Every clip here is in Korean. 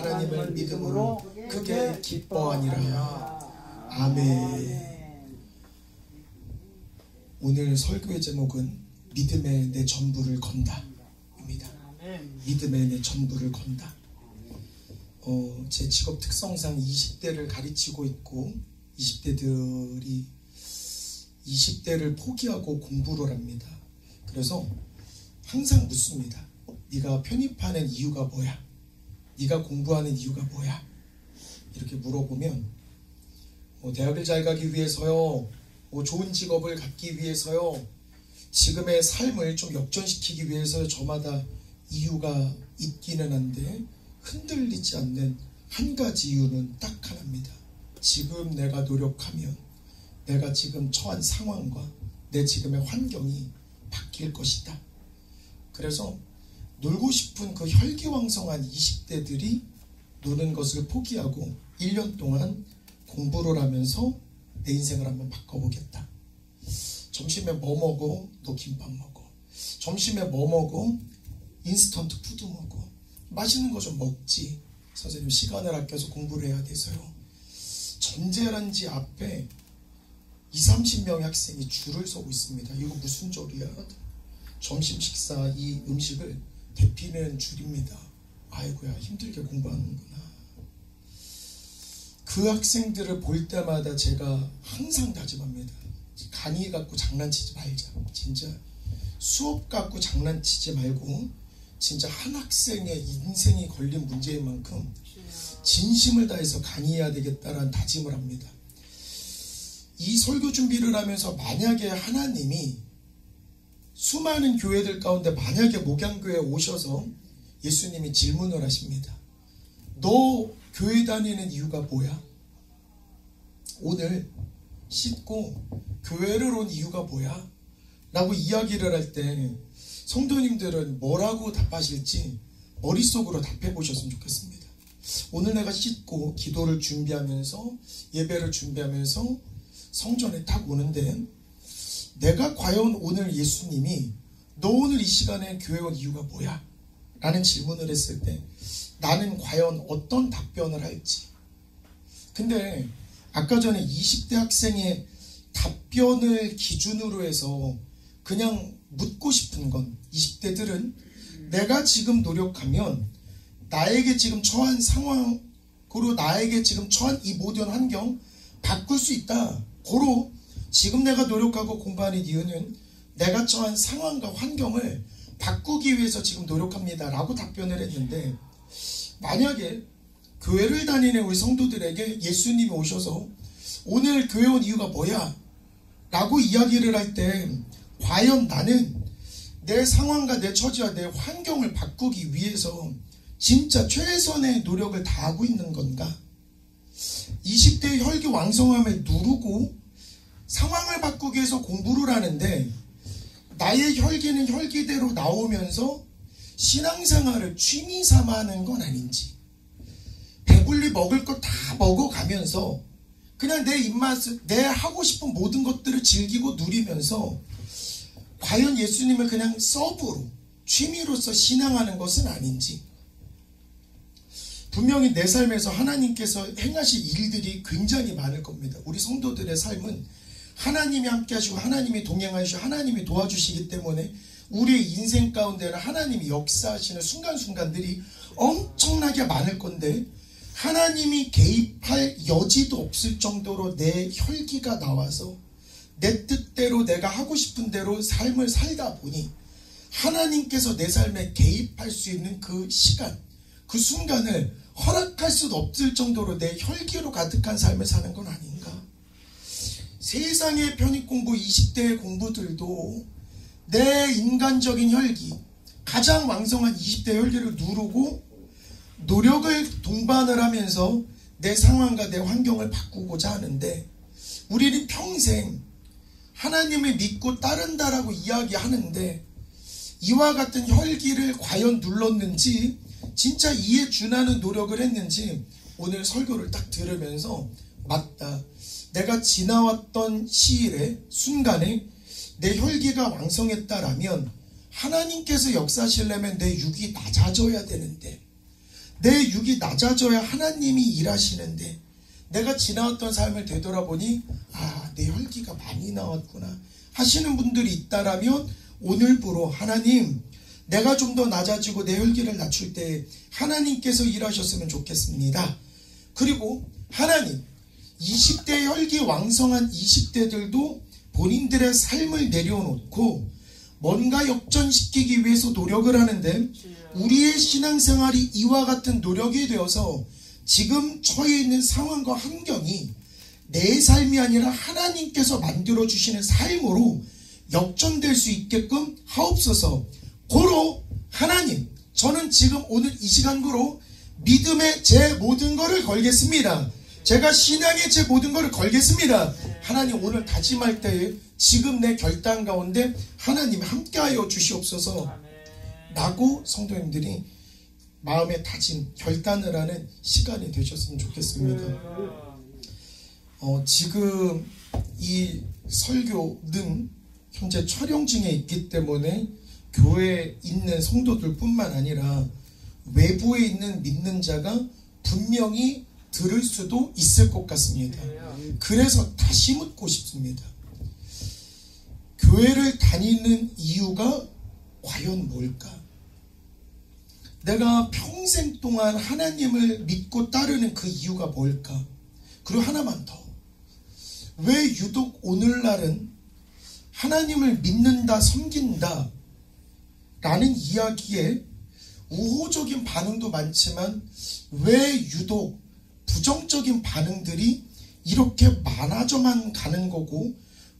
하나님을 믿음으로 크게 기뻐하니라. 아멘. 오늘 설교의 제목은 믿음에 내 전부를 건다 입니다. 믿음에 내 전부를 건다. 제 직업 특성상 20대를 가르치고 있고 20대들이 20대를 포기하고 공부를 합니다. 그래서 항상 묻습니다. 네가 편입하는 이유가 뭐야? 네가 공부하는 이유가 뭐야? 이렇게 물어보면 대학을 잘 가기 위해서요, 좋은 직업을 갖기 위해서요, 지금의 삶을 좀 역전시키기 위해서요. 저마다 이유가 있기는 한데 흔들리지 않는 한 가지 이유는 딱 하나입니다. 지금 내가 노력하면 내가 지금 처한 상황과 내 지금의 환경이 바뀔 것이다. 그래서 놀고 싶은 그 혈기왕성한 20대들이 노는 것을 포기하고 1년 동안 공부를 하면서 내 인생을 한번 바꿔보겠다. 점심에 뭐 먹어? 너 김밥 먹어. 점심에 뭐 먹어? 인스턴트 푸드 먹어. 맛있는 거 좀 먹지. 선생님 시간을 아껴서 공부를 해야 돼서요. 전재란지 앞에 20-30명의 학생이 줄을 서고 있습니다. 이거 무슨 절이야? 점심 식사 이 음식을 대피는 줄입니다. 아이고야, 힘들게 공부하는구나. 그 학생들을 볼 때마다 제가 항상 다짐합니다. 강의 갖고 장난치지 말자. 진짜 수업 갖고 장난치지 말고 진짜 한 학생의 인생이 걸린 문제인 만큼 진심을 다해서 강의해야 되겠다라는 다짐을 합니다. 이 설교 준비를 하면서 만약에 하나님이 수많은 교회들 가운데 만약에 목양교회에 오셔서 예수님이 질문을 하십니다. 너 교회 다니는 이유가 뭐야? 오늘 씻고 교회를 온 이유가 뭐야? 라고 이야기를 할 때 성도님들은 뭐라고 답하실지 머릿속으로 답해 보셨으면 좋겠습니다. 오늘 내가 씻고 기도를 준비하면서 예배를 준비하면서 성전에 딱 오는데 내가 과연 오늘 예수님이 너 오늘 이 시간에 교회 온 이유가 뭐야? 라는 질문을 했을 때 나는 과연 어떤 답변을 할지. 근데 아까 전에 20대 학생의 답변을 기준으로 해서 그냥 묻고 싶은 건 20대들은 내가 지금 노력하면 나에게 지금 처한 상황으로 나에게 지금 처한 이 모든 환경 바꿀 수 있다. 고로 지금 내가 노력하고 공부하는 이유는 내가 처한 상황과 환경을 바꾸기 위해서 지금 노력합니다. 라고 답변을 했는데 만약에 교회를 다니는 우리 성도들에게 예수님이 오셔서 오늘 교회 온 이유가 뭐야? 라고 이야기를 할 때 과연 나는 내 상황과 내 처지와 내 환경을 바꾸기 위해서 진짜 최선의 노력을 다하고 있는 건가? 20대의 혈기왕성함을 누르고 상황을 바꾸기 위해서 공부를 하는데 나의 혈기는 혈기대로 나오면서 신앙생활을 취미 삼아 하는 건 아닌지, 배불리 먹을 거 다 먹어가면서 그냥 내 입맛을, 내 하고 싶은 모든 것들을 즐기고 누리면서 과연 예수님을 그냥 서브로, 취미로서 신앙하는 것은 아닌지. 분명히 내 삶에서 하나님께서 행하실 일들이 굉장히 많을 겁니다. 우리 성도들의 삶은 하나님이 함께 하시고 하나님이 동행하시고 하나님이 도와주시기 때문에 우리의 인생 가운데는 하나님이 역사하시는 순간순간들이 엄청나게 많을 건데 하나님이 개입할 여지도 없을 정도로 내 혈기가 나와서 내 뜻대로 내가 하고 싶은 대로 삶을 살다 보니 하나님께서 내 삶에 개입할 수 있는 그 시간, 그 순간을 허락할 수도 없을 정도로 내 혈기로 가득한 삶을 사는 건 아닌가? 세상의 편입공부 20대의 공부들도 내 인간적인 혈기, 가장 왕성한 20대 혈기를 누르고 노력을 동반을 하면서 내 상황과 내 환경을 바꾸고자 하는데 우리는 평생 하나님을 믿고 따른다라고 이야기하는데 이와 같은 혈기를 과연 눌렀는지 진짜 이에 준하는 노력을 했는지 오늘 설교를 딱 들으면서 맞다. 내가 지나왔던 시일에 순간에 내 혈기가 왕성했다라면 하나님께서 역사하시려면 내 육이 낮아져야 되는데 내 육이 낮아져야 하나님이 일하시는데 내가 지나왔던 삶을 되돌아보니 내 혈기가 많이 나왔구나 하시는 분들이 있다라면 오늘부로 하나님, 내가 좀 더 낮아지고 내 혈기를 낮출 때 하나님께서 일하셨으면 좋겠습니다. 그리고 하나님, 20대 혈기 왕성한 20대들도 본인들의 삶을 내려놓고 뭔가 역전시키기 위해서 노력을 하는데 우리의 신앙생활이 이와 같은 노력이 되어서 지금 처해 있는 상황과 환경이 내 삶이 아니라 하나님께서 만들어주시는 삶으로 역전될 수 있게끔 하옵소서. 고로 하나님, 저는 지금 오늘 이 시간으로 믿음의 제 모든 것을 걸겠습니다. 제가 신앙의 제 모든 것을 걸겠습니다. 하나님, 오늘 다짐할 때에 지금 내 결단 가운데 하나님 함께하여 주시옵소서 라고 성도님들이 마음에 다짐, 결단을 하는 시간이 되셨으면 좋겠습니다. 지금 이 설교는 현재 촬영 중에 있기 때문에 교회에 있는 성도들 뿐만 아니라 외부에 있는 믿는 자가 분명히 들을 수도 있을 것 같습니다. 그래서 다시 묻고 싶습니다. 교회를 다니는 이유가 과연 뭘까? 내가 평생 동안 하나님을 믿고 따르는 그 이유가 뭘까? 그리고 하나만 더. 왜 유독 오늘날은 하나님을 믿는다, 섬긴다 라는 이야기에 우호적인 반응도 많지만 왜 유독 부정적인 반응들이 이렇게 많아져만 가는 거고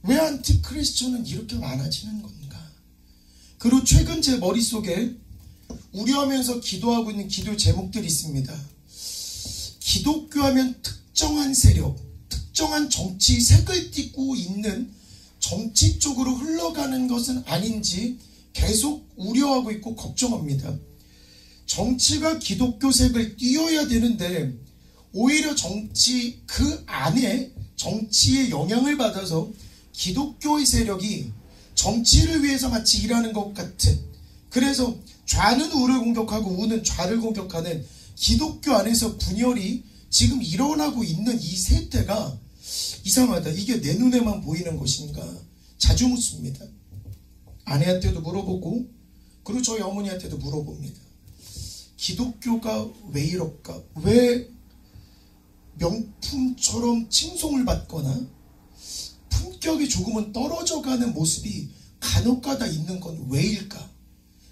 왜 안티크리스천은 이렇게 많아지는 건가? 그리고 최근 제 머릿속에 우려하면서 기도하고 있는 기도 제목들이 있습니다. 기독교 하면 특정한 세력, 특정한 정치 색을 띠고 있는 정치 쪽으로 흘러가는 것은 아닌지 계속 우려하고 있고 걱정합니다. 정치가 기독교 색을 띄어야 되는데 오히려 정치 그 안에 정치의 영향을 받아서 기독교의 세력이 정치를 위해서 마치 일하는 것 같은, 그래서 좌는 우를 공격하고 우는 좌를 공격하는 기독교 안에서 분열이 지금 일어나고 있는 이 세대가 이상하다. 이게 내 눈에만 보이는 것인가? 자주 묻습니다. 아내한테도 물어보고 그리고 저희 어머니한테도 물어봅니다. 기독교가 왜 이럴까? 왜 명품처럼 칭송을 받거나 품격이 조금은 떨어져가는 모습이 간혹가다 있는 건 왜일까?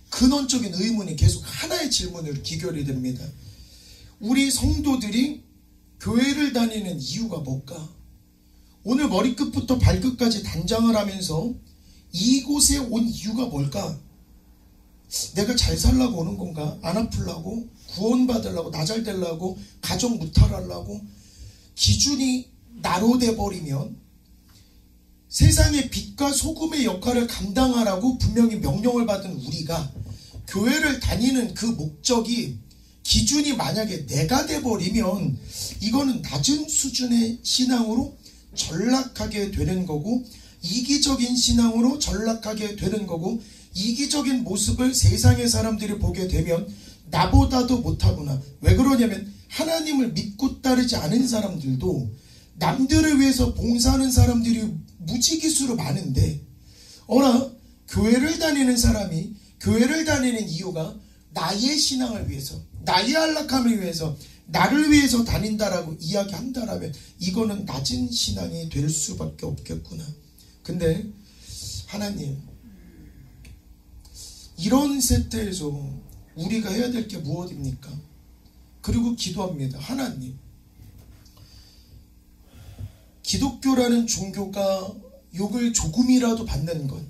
근원적인 의문이 계속 하나의 질문으로 기결이 됩니다. 우리 성도들이 교회를 다니는 이유가 뭘까? 오늘 머리끝부터 발끝까지 단장을 하면서 이곳에 온 이유가 뭘까? 내가 잘 살라고 오는 건가? 안 아프려고? 구원받으려고? 나 잘 되려고? 가정 무탈하려고? 기준이 나로 돼버리면 세상의 빛과 소금의 역할을 감당하라고 분명히 명령을 받은 우리가 교회를 다니는 그 목적이 기준이 만약에 내가 돼버리면 이거는 낮은 수준의 신앙으로 전락하게 되는 거고, 이기적인 신앙으로 전락하게 되는 거고, 이기적인 모습을 세상의 사람들이 보게 되면 나보다도 못하구나. 왜 그러냐면 하나님을 믿고 따르지 않은 사람들도 남들을 위해서 봉사하는 사람들이 무지기수로 많은데, 교회를 다니는 사람이 교회를 다니는 이유가 나의 신앙을 위해서, 나의 안락함을 위해서, 나를 위해서 다닌다라고 이야기한다라면 이거는 낮은 신앙이 될 수밖에 없겠구나. 근데 하나님, 이런 세대에서 우리가 해야 될 게 무엇입니까? 그리고 기도합니다. 하나님, 기독교라는 종교가 욕을 조금이라도 받는 것,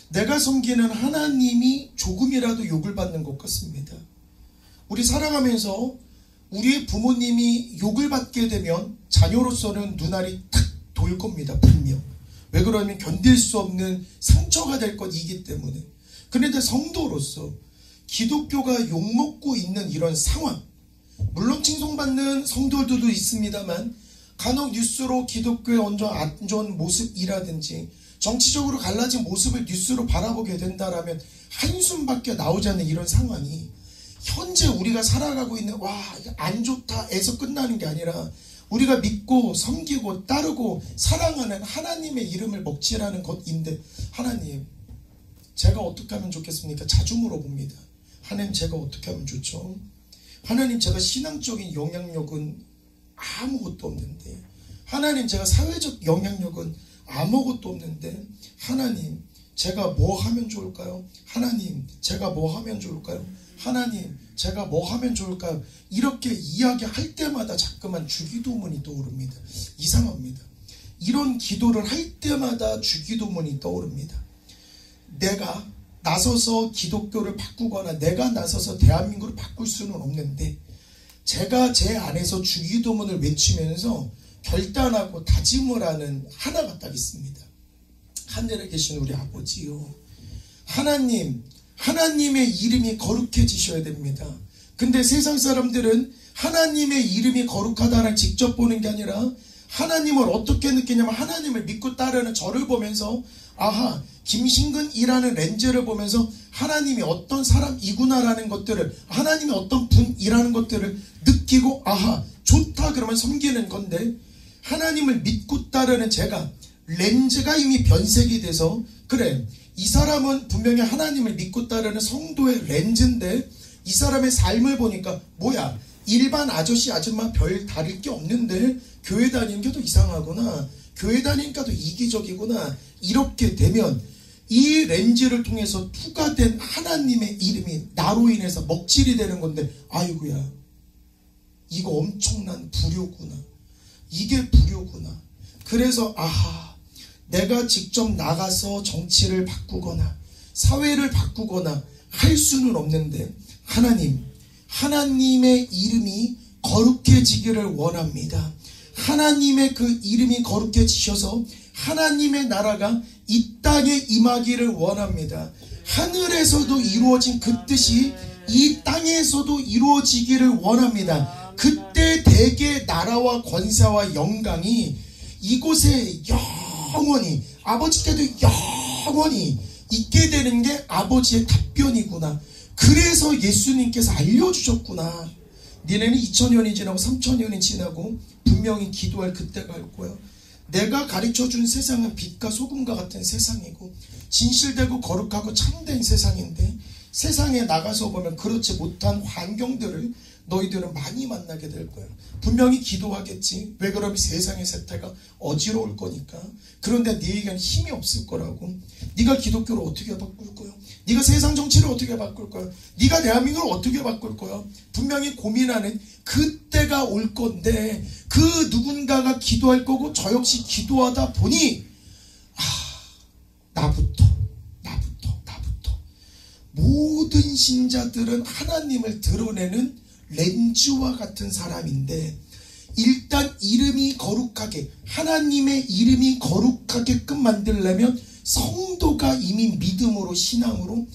내가 섬기는 하나님이 조금이라도 욕을 받는 것 같습니다. 우리 살아가면서 우리의 부모님이 욕을 받게 되면 자녀로서는 눈알이 탁 돌 겁니다. 분명. 왜 그러냐면 견딜 수 없는 상처가 될 것이기 때문에. 그런데 성도로서 기독교가 욕먹고 있는 이런 상황, 물론 칭송받는 성도들도 있습니다만 간혹 뉴스로 기독교의 안 좋은 모습이라든지 정치적으로 갈라진 모습을 뉴스로 바라보게 된다라면 한숨밖에 나오지 않는 이런 상황이 현재 우리가 살아가고 있는 안 좋다에서 끝나는 게 아니라 우리가 믿고 섬기고 따르고 사랑하는 하나님의 이름을 먹지라는 것인데, 하나님 제가 어떻게 하면 좋겠습니까? 자주 물어봅니다. 하나님 제가 어떻게 하면 좋죠? 하나님 제가 신앙적인 영향력은 아무것도 없는데, 하나님 제가 사회적 영향력은 아무것도 없는데, 하나님 제가 뭐 하면 좋을까요? 하나님 제가 뭐 하면 좋을까요? 하나님 제가 뭐 하면 좋을까요? 이렇게 이야기할 때마다 자꾸만 주기도문이 떠오릅니다. 이상합니다. 이런 기도를 할 때마다 주기도문이 떠오릅니다. 내가 나서서 기독교를 바꾸거나 내가 나서서 대한민국을 바꿀 수는 없는데, 제가 제 안에서 주기도문을 외치면서 결단하고 다짐을 하는 하나가 딱 있습니다. 하늘에 계신 우리 아버지요, 하나님, 하나님의 이름이 거룩해지셔야 됩니다. 근데 세상 사람들은 하나님의 이름이 거룩하다는 직접 보는 게 아니라 하나님을 어떻게 느끼냐면, 하나님을 믿고 따르는 저를 보면서 아하, 김신근이라는 렌즈를 보면서 하나님이 어떤 사람이구나라는 것들을, 하나님이 어떤 분이라는 것들을 느끼고 아하, 좋다 그러면 섬기는 건데, 하나님을 믿고 따르는 제가 렌즈가 이미 변색이 돼서, 그래 이 사람은 분명히 하나님을 믿고 따르는 성도의 렌즈인데 이 사람의 삶을 보니까 뭐야, 일반 아저씨 아줌마 별 다를 게 없는데 교회 다니는 게 더 이상하구나, 교회 다니니까 더 이기적이구나, 이렇게 되면 이 렌즈를 통해서 투과된 하나님의 이름이 나로 인해서 먹칠이 되는 건데, 아이고야 이거 엄청난 불효구나, 이게 불효구나. 그래서 아하, 내가 직접 나가서 정치를 바꾸거나 사회를 바꾸거나 할 수는 없는데, 하나님, 하나님의 이름이 거룩해지기를 원합니다. 하나님의 그 이름이 거룩해지셔서 하나님의 나라가 이 땅에 임하기를 원합니다. 하늘에서도 이루어진 그 뜻이 이 땅에서도 이루어지기를 원합니다. 그때 대개 나라와 권세와 영광이 이곳에 영원히, 아버지께도 영원히 있게 되는 게 아버지의 답변이구나. 그래서 예수님께서 알려주셨구나. 니네는 2000년이 지나고 3000년이 지나고 분명히 기도할 그때가 올 거야. 내가 가르쳐준 세상은 빛과 소금과 같은 세상이고 진실되고 거룩하고 참된 세상인데, 세상에 나가서 보면 그렇지 못한 환경들을 너희들은 많이 만나게 될 거야. 분명히 기도하겠지. 왜 그러면 세상의 세태가 어지러울 거니까. 그런데 너에게는 힘이 없을 거라고. 네가 기독교를 어떻게 바꿀 거야? 네가 세상 정치를 어떻게 바꿀 거야? 네가 대한민국을 어떻게 바꿀 거야? 분명히 고민하는 그때가 올 건데, 그 누군가가 기도할 거고 저 역시 기도하다 보니 나부터 모든 신자들은 하나님을 드러내는 렌즈와 같은 사람인데, 일단 이름이 거룩하게, 하나님의 이름이 거룩하게끔 만들려면 성도가 이미 믿음으로 신앙으로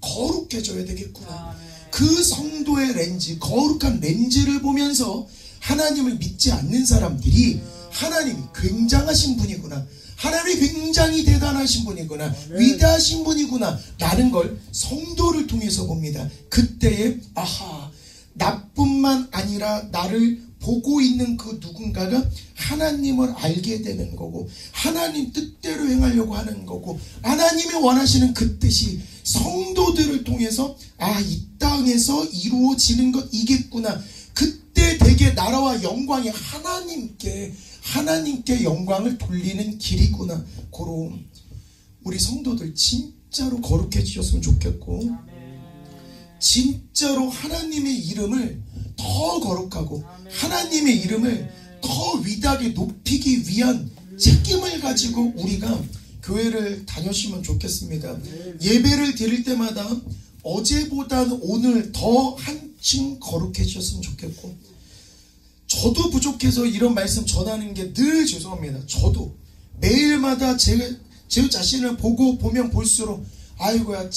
거룩해져야 되겠구나. 그 성도의 렌즈, 거룩한 렌즈를 보면서 하나님을 믿지 않는 사람들이 하나님이 굉장하신 분이구나, 하나님이 굉장히 대단하신 분이구나, 위대하신 분이구나 라는 걸 성도를 통해서 봅니다. 그때에 아하, 나뿐만 아니라 나를 보고 있는 그 누군가가 하나님을 알게 되는 거고, 하나님 뜻대로 행하려고 하는 거고, 하나님이 원하시는 그 뜻이 성도들을 통해서 이 땅에서 이루어지는 것 이겠구나. 그때 되게 나라와 영광이 하나님께 영광을 돌리는 길이구나. 그럼 우리 성도들 진짜로 거룩해지셨으면 좋겠고, 진짜로 하나님의 이름을 더 거룩하고 하나님의 이름을 더 위대하게 높이기 위한 책임을 가지고 우리가 교회를 다녔으면 좋겠습니다. 예배를 드릴 때마다 어제보다는 오늘 더 한층 거룩해지셨으면 좋겠고, 저도 부족해서 이런 말씀 전하는 게 늘 죄송합니다. 저도 매일마다 제 자신을 보면 볼수록 아이고야,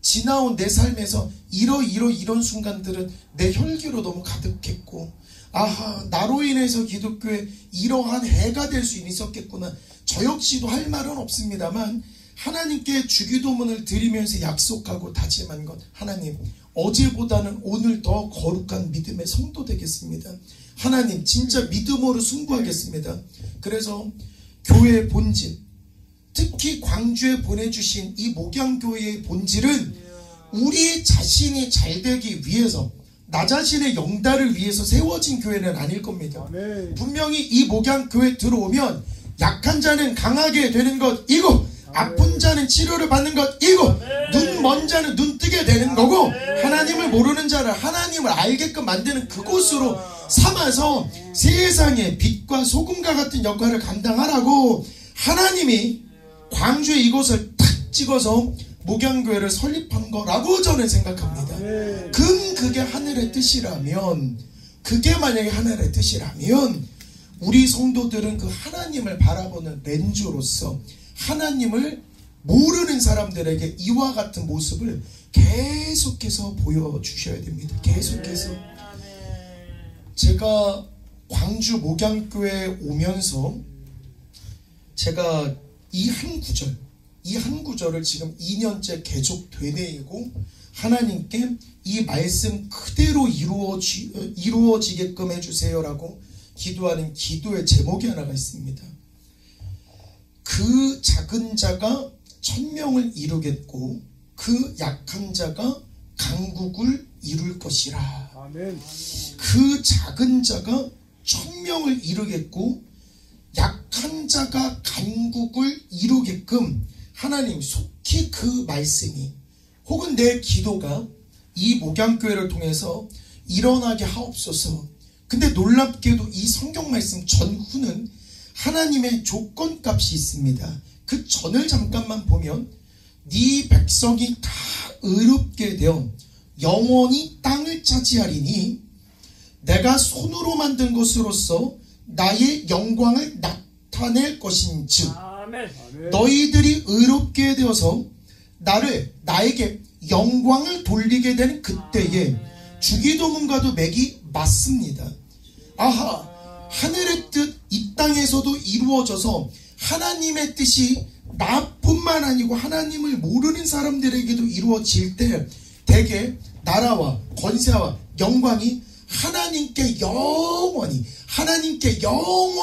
지나온 내 삶에서 이런 순간들은 내 혈기로 너무 가득했고, 아하, 나로 인해서 기독교에 이러한 해가 될 수 있었겠구나. 저 역시도 할 말은 없습니다만 하나님께 주기도문을 드리면서 약속하고 다짐한 것, 하나님 어제보다는 오늘 더 거룩한 믿음의 성도 되겠습니다. 하나님 진짜 믿음으로 승부하겠습니다. 그래서 교회의 본질, 특히 광주에 보내주신 이 목양교회의 본질은 우리 자신이 잘 되기 위해서, 나 자신의 영달을 위해서 세워진 교회는 아닐 겁니다. 분명히 이 목양교회 들어오면 약한 자는 강하게 되는 것이고, 아픈 자는 치료를 받는 것이고, 눈 먼 자는 눈 뜨게 되는 거고, 하나님을 모르는 자를 하나님을 알게끔 만드는 그곳으로 삼아서 세상의 빛과 소금과 같은 역할을 감당하라고 하나님이 광주에 이곳을 탁 찍어서 목양교회를 설립한 거라고 저는 생각합니다. 그게 하늘의 뜻이라면, 그게 만약에 하늘의 뜻이라면 우리 성도들은 그 하나님을 바라보는 렌즈로서 하나님을 모르는 사람들에게 이와 같은 모습을 계속해서 보여주셔야 됩니다. 계속해서. 제가 광주 목양교회에 오면서 제가 이 한 구절을 지금 2년째 계속 되뇌이고 하나님께 이 말씀 그대로 이루어지게끔 해주세요라고 기도하는 기도의 제목이 하나가 있습니다. 그 작은 자가 천명을 이루겠고 그 약한 자가 강국을 이룰 것이라. 아멘. 그 작은 자가 천명을 이루겠고 약한 자가 강국을 이루게끔 하나님 속히 그 말씀이 혹은 내 기도가 이 목양교회를 통해서 일어나게 하옵소서. 근데 놀랍게도 이 성경 말씀 전후는 하나님의 조건값이 있습니다. 그 전을 잠깐만 보면 네 백성이 다 의롭게 되어 영원히 땅을 차지하리니 내가 손으로 만든 것으로서 나의 영광을 나타낼 것인즉 너희들이 의롭게 되어서 나에게 영광을 돌리게 되는 그때에 주기도문과도 맥이 맞습니다. 아하, 하늘의 뜻 이 땅에서도 이루어져서 하나님의 뜻이 나뿐만 아니고 하나님을 모르는 사람들에게도 이루어질 때 대개 나라와 권세와 영광이 하나님께 영원히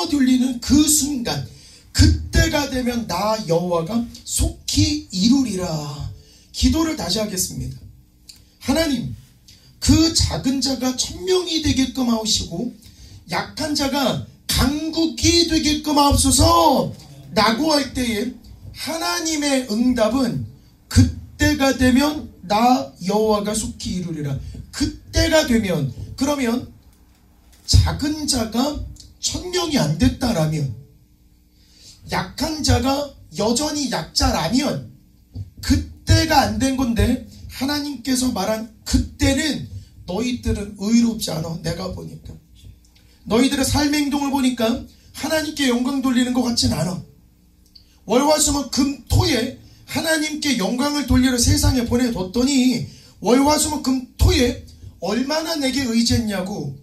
돌리는 그 순간, 그때가 되면 나 여호와가 속히 이루리라. 기도를 다시 하겠습니다. 하나님, 그 작은 자가 천명이 되게끔 하시고 약한 자가 강국이 되게끔 하옵소서 라고 할 때에 하나님의 응답은 그때가 되면 나 여호와가 속히 이루리라. 그때가 되면, 그러면 작은 자가 천명이 안 됐다라면, 약한 자가 여전히 약자라면 그때가 안 된 건데 하나님께서 말한 그때는 너희들은 의롭지 않아. 내가 보니까 너희들의 삶의 행동을 보니까 하나님께 영광 돌리는 것 같진 않아. 월화수목 금토에 하나님께 영광을 돌리러 세상에 보내뒀더니 월화수목 금토에 얼마나 내게 의지했냐고.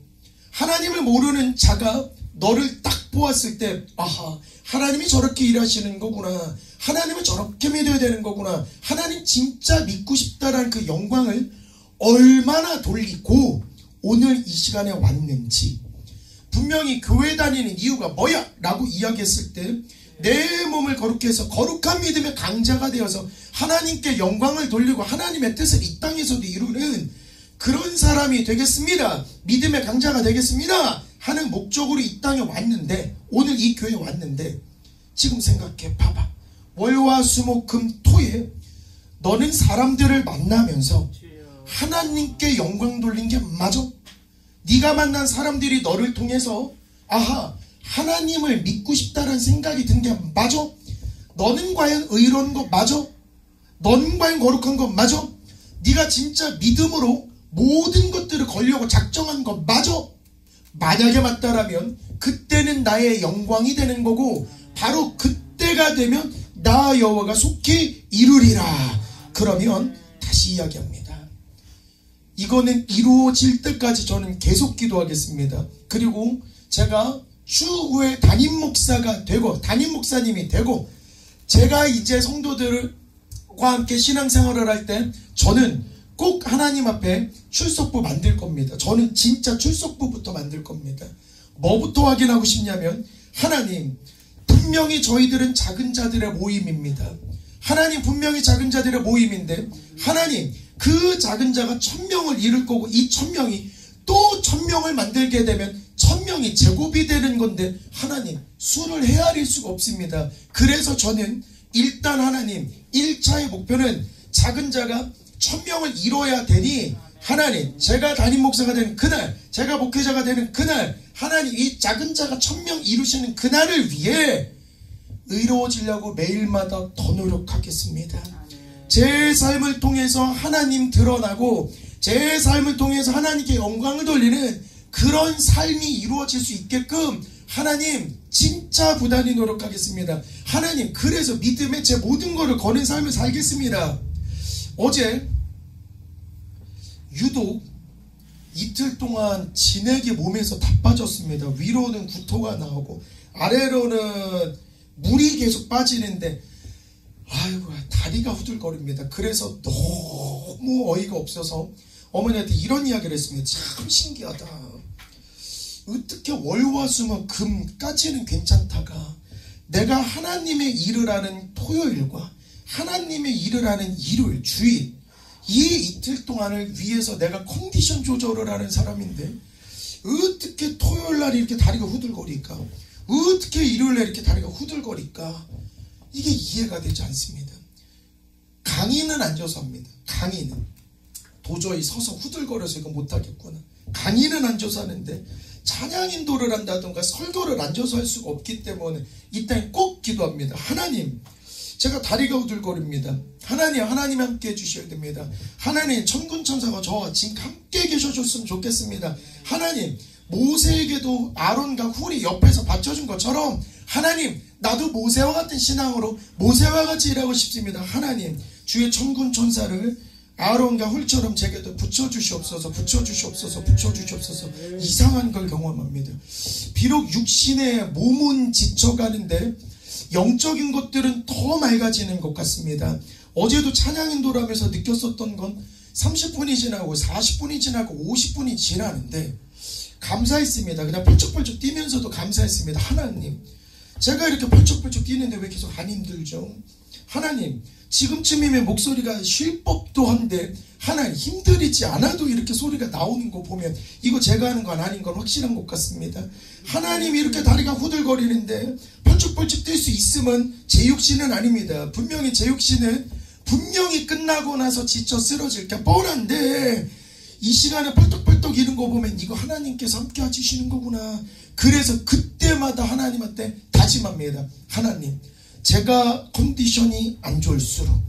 하나님을 모르는 자가 너를 딱 보았을 때 아하, 하나님이 저렇게 일하시는 거구나, 하나님을 저렇게 믿어야 되는 거구나, 하나님 진짜 믿고 싶다라는 그 영광을 얼마나 돌리고 오늘 이 시간에 왔는지. 분명히 교회 다니는 이유가 뭐야? 라고 이야기했을 때 내 몸을 거룩히 해서 거룩한 믿음의 강자가 되어서 하나님께 영광을 돌리고 하나님의 뜻을 이 땅에서도 이루는 그런 사람이 되겠습니다. 믿음의 강자가 되겠습니다 하는 목적으로 이 땅에 왔는데, 오늘 이 교회에 왔는데 지금 생각해 봐봐. 월화수목금토에 너는 사람들을 만나면서 하나님께 영광 돌린 게 맞아? 네가 만난 사람들이 너를 통해서 아하, 하나님을 믿고 싶다는 생각이 든 게 맞아? 너는 과연 의로운 거 맞아? 너는 과연 거룩한 거 맞아? 네가 진짜 믿음으로 모든 것들을 걸려고 작정한 거 맞아? 만약에 맞다라면 그때는 나의 영광이 되는 거고, 바로 그때가 되면 나 여호와가 속히 이루리라. 그러면 다시 이야기합니다. 이거는 이루어질 때까지 저는 계속 기도하겠습니다. 그리고 제가 추후에 담임 목사가 되고 담임 목사님이 되고 제가 이제 성도들과 함께 신앙생활을 할 때 저는 꼭 하나님 앞에 출석부 만들 겁니다. 저는 진짜 출석부부터 만들 겁니다. 뭐부터 확인하고 싶냐면, 하나님, 분명히 저희들은 작은 자들의 모임입니다. 하나님, 분명히 작은 자들의 모임인데, 하나님, 그 작은 자가 1000명을 이룰 거고, 이 1000명이 또 1000명을 만들게 되면 1000명이 제곱이 되는 건데, 하나님, 수를 헤아릴 수가 없습니다. 그래서 저는 일단 하나님, 1차의 목표는 작은 자가 1000명을 이뤄야 되니, 하나님, 제가 담임 목사가 되는 그날, 제가 목회자가 되는 그날, 하나님, 이 작은 자가 1000명 이루시는 그날을 위해 의로워지려고 매일마다 더 노력하겠습니다. 제 삶을 통해서 하나님 드러나고, 제 삶을 통해서 하나님께 영광을 돌리는 그런 삶이 이루어질 수 있게끔 하나님 진짜 부단히 노력하겠습니다. 하나님, 그래서 믿음에 제 모든 것을 거는 삶을 살겠습니다. 어제 유독 이틀 동안 진액이 몸에서 다 빠졌습니다. 위로는 구토가 나오고 아래로는 물이 계속 빠지는데, 아이고, 다리가 후들거립니다. 그래서 너무 어이가 없어서 어머니한테 이런 이야기를 했습니다. 참 신기하다. 어떻게 월화수목 금까지는 괜찮다가 내가 하나님의 일을 하는 토요일과 하나님의 일을 하는 일요일, 주일, 이 이틀 동안을 위해서 내가 컨디션 조절을 하는 사람인데 어떻게 토요일날 이렇게 다리가 후들거릴까? 어떻게 일요일날 이렇게 다리가 후들거릴까? 이게 이해가 되지 않습니다. 강의는 앉아서 합니다. 강의는 도저히 서서 후들거려서 이거 못하겠구나. 강의는 앉아서 하는데 찬양 인도를 한다든가 설교를 앉아서 할 수가 없기 때문에 이때 꼭 기도합니다. 하나님, 제가 다리가 후들거립니다. 하나님 함께 해주셔야 됩니다. 하나님, 천군천사가 저와 지금 함께 계셔줬으면 좋겠습니다. 하나님, 모세에게도 아론과 훌이 옆에서 받쳐준 것처럼 하나님, 나도 모세와 같은 신앙으로 모세와 같이 일하고 싶습니다. 하나님, 주의 천군천사를 아론과 훌처럼 제게도 붙여주시옵소서. 이상한 걸 경험합니다. 비록 육신의 몸은 지쳐가는데 영적인 것들은 더 맑아지는 것 같습니다. 어제도 찬양 인도를 하면서 느꼈었던 건 30분이 지나고 40분이 지나고 50분이 지나는데 감사했습니다. 그냥 펄쩍펄쩍 뛰면서도 감사했습니다. 하나님, 제가 이렇게 펄쩍펄쩍 뛰는데 왜 계속 안 힘들죠? 하나님, 지금쯤이면 목소리가 쉴 법도 한데 하나님, 힘들이지 않아도 이렇게 소리가 나오는 거 보면 이거 제가 하는 건 아닌 건 확실한 것 같습니다. 하나님, 이렇게 다리가 후들거리는데 펄쩍펄쩍 뛸 수 있으면 제 육신은 아닙니다. 분명히 제 육신은 분명히 끝나고 나서 지쳐 쓰러질 게 뻔한데 이 시간에 펄떡펄떡 이런 거 보면 이거 하나님께서 함께 해주시는 거구나. 그래서 그때마다 하나님한테 다짐합니다. 하나님, 제가 컨디션이 안 좋을수록,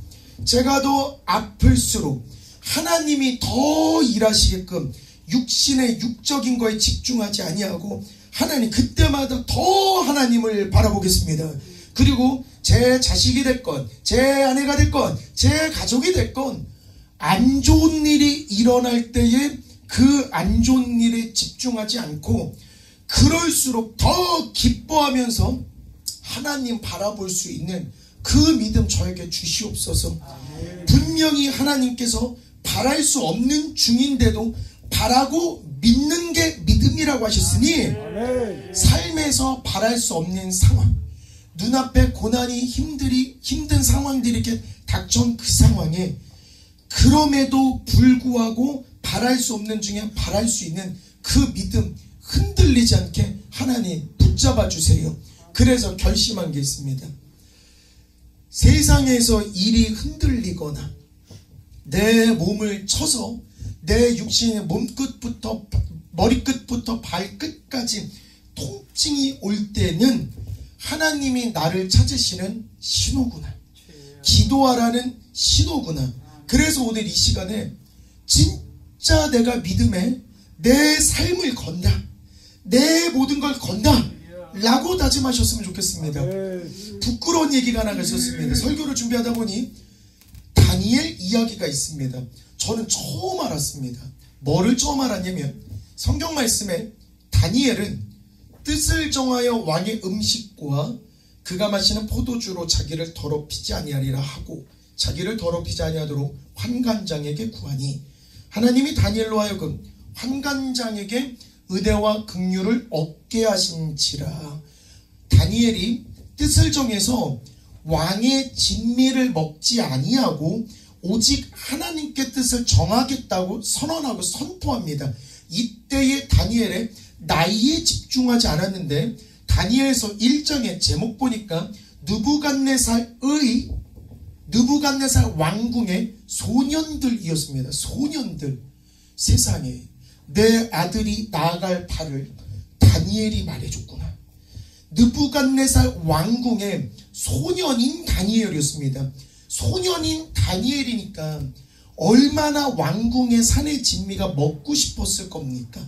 제가 더 아플수록 하나님이 더 일하시게끔 육신의 육적인 거에 집중하지 아니하고 하나님, 그때마다 더 하나님을 바라보겠습니다. 그리고 제 자식이 됐건 제 아내가 됐건 제 가족이 됐건 안 좋은 일이 일어날 때에 그 안 좋은 일에 집중하지 않고 그럴수록 더 기뻐하면서 하나님 바라볼 수 있는 그 믿음 저에게 주시옵소서. 분명히 하나님께서 바랄 수 없는 중인데도 바라고 믿는 게 믿음이라고 하셨으니 삶에서 바랄 수 없는 상황, 눈앞에 고난이 힘든 상황들이 이렇게 닥쳐온 그 상황에 그럼에도 불구하고 바랄 수 없는 중에 바랄 수 있는 그 믿음 흔들리지 않게 하나님 붙잡아 주세요. 그래서 결심한 게 있습니다. 세상에서 일이 흔들리거나 내 몸을 쳐서 내 육신의 몸끝부터 머리끝부터 발끝까지 통증이 올 때는 하나님이 나를 찾으시는 신호구나, 기도하라는 신호구나. 그래서 오늘 이 시간에 진짜 내가 믿음에 내 삶을 건다, 내 모든 걸 건다 라고 다짐하셨으면 좋겠습니다. 부끄러운 얘기가 하나가 있었습니다. 설교를 준비하다 보니 다니엘 이야기가 있습니다. 저는 처음 알았습니다. 뭐를 처음 알았냐면 성경 말씀에 다니엘은 뜻을 정하여 왕의 음식과 그가 마시는 포도주로 자기를 더럽히지 아니하리라 하고 자기를 더럽히지 아니하도록 환관장에게 구하니 하나님이 다니엘로 하여금 환관장에게 의대와 긍휼을 얻게 하신지라. 다니엘이 뜻을 정해서 왕의 진미를 먹지 아니하고 오직 하나님께 뜻을 정하겠다고 선언하고 선포합니다. 이때의 다니엘의 나이에 집중하지 않았는데 다니엘서 1장의 제목 보니까 느부갓네살 왕궁의 소년들이었습니다. 소년들. 세상에 내 아들이 나아갈 바를 다니엘이 말해줬구나. 느부갓네살 왕궁의 소년인 다니엘이었습니다. 소년인 다니엘이니까 얼마나 왕궁의 산의 진미가 먹고 싶었을 겁니까?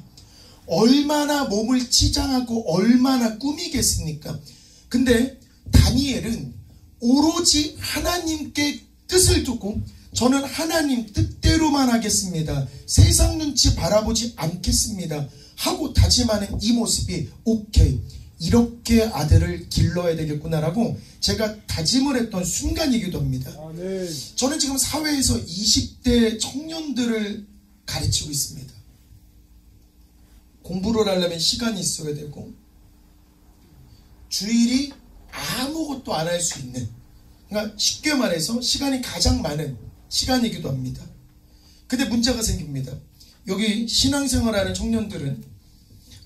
얼마나 몸을 치장하고 얼마나 꾸미겠습니까? 근데 다니엘은 오로지 하나님께 뜻을 두고 저는 하나님 뜻대로만 하겠습니다. 세상 눈치 바라보지 않겠습니다. 하고 다짐하는 이 모습이 오케이. 이렇게 아들을 길러야 되겠구나라고 제가 다짐을 했던 순간이기도 합니다. 저는 지금 사회에서 20대 청년들을 가르치고 있습니다. 공부를 하려면 시간이 있어야 되고 주일이 아무것도 안 할 수 있는, 그러니까 쉽게 말해서 시간이 가장 많은 시간이기도 합니다. 근데 문제가 생깁니다. 여기 신앙생활하는 청년들은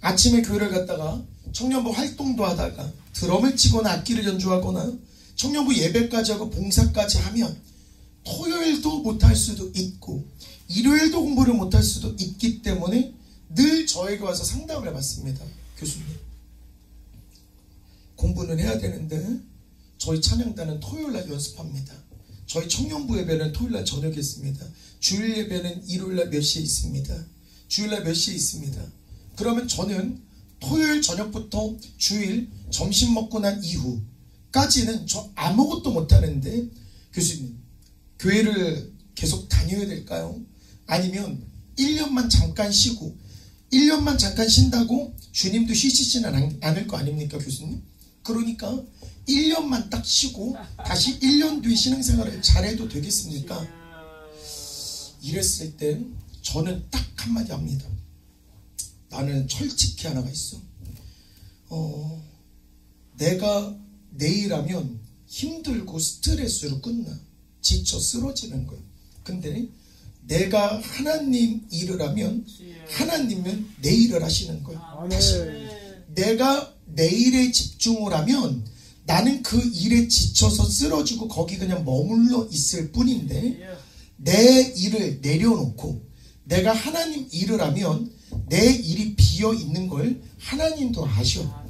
아침에 교회를 갔다가 청년부 활동도 하다가 드럼을 치거나 악기를 연주하거나 청년부 예배까지 하고 봉사까지 하면 토요일도 못할 수도 있고 일요일도 공부를 못할 수도 있기 때문에 늘 저에게 와서 상담을 해봤습니다. 교수님, 공부는 해야 되는데 저희 찬양단은 토요일날 연습합니다. 저희 청년부 예배는 토요일날 저녁에 있습니다. 주일 예배는 일요일날 몇 시에 있습니다. 주일날 몇 시에 있습니다. 그러면 저는 토요일 저녁부터 주일 점심 먹고 난 이후까지는 저 아무것도 못하는데 교수님, 교회를 계속 다녀야 될까요? 아니면 1년만 잠깐 쉬고 1년만 잠깐 쉰다고 주님도 쉬시지는 않을 거 아닙니까 교수님? 그러니까 1년만 딱 쉬고 다시 1년 뒤에 신앙생활을 잘해도 되겠습니까? 이랬을 때 저는 딱 한마디 합니다. 나는 철칙히 하나가 있어. 내가 내일 하면 힘들고 스트레스로 끝나. 지쳐 쓰러지는 거야. 근데 내가 하나님 일을 하면 하나님은 내 일을 하시는 거야. 다시 내가 내 일에 집중을 하면 나는 그 일에 지쳐서 쓰러지고 거기 그냥 머물러 있을 뿐인데 내 일을 내려놓고 내가 하나님 일을 하면 내 일이 비어 있는 걸 하나님도 아셔.